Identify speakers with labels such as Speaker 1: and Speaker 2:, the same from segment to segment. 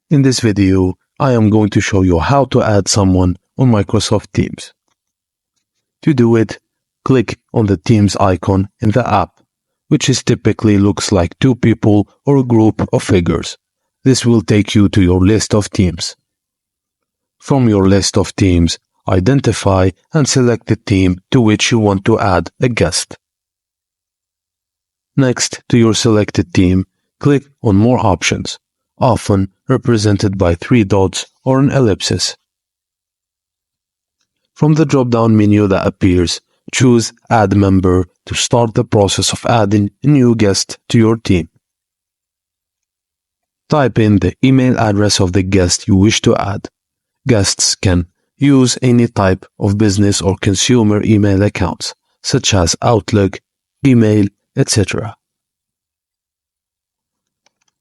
Speaker 1: In this video, I am going to show you how to add someone on Microsoft Teams. To do it, click on the Teams icon in the app, which typically looks like two people or a group of figures. This will take you to your list of teams. From your list of teams, identify and select the team to which you want to add a guest. Next to your selected team, click on More Options, often represented by 3 dots or an ellipsis. From the drop-down menu that appears, choose Add Member to start the process of adding a new guest to your team. Type in the email address of the guest you wish to add. Guests can use any type of business or consumer email accounts, such as Outlook, Gmail, etc.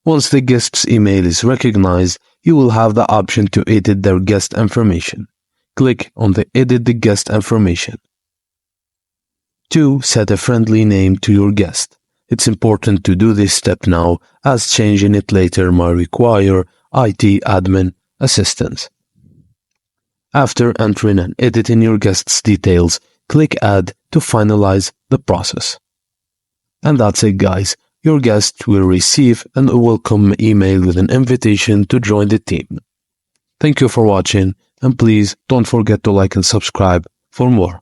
Speaker 1: Once the guest's email is recognized, you will have the option to edit their guest information. Click on the Edit the Guest Information. 2. Set a friendly name to your guest. It's important to do this step now, as changing it later might require IT admin assistance. After entering and editing your guest's details, click Add to finalize the process. And that's it, guys. Your guest will receive a welcome email with an invitation to join the team. Thank you for watching, and please don't forget to like and subscribe for more.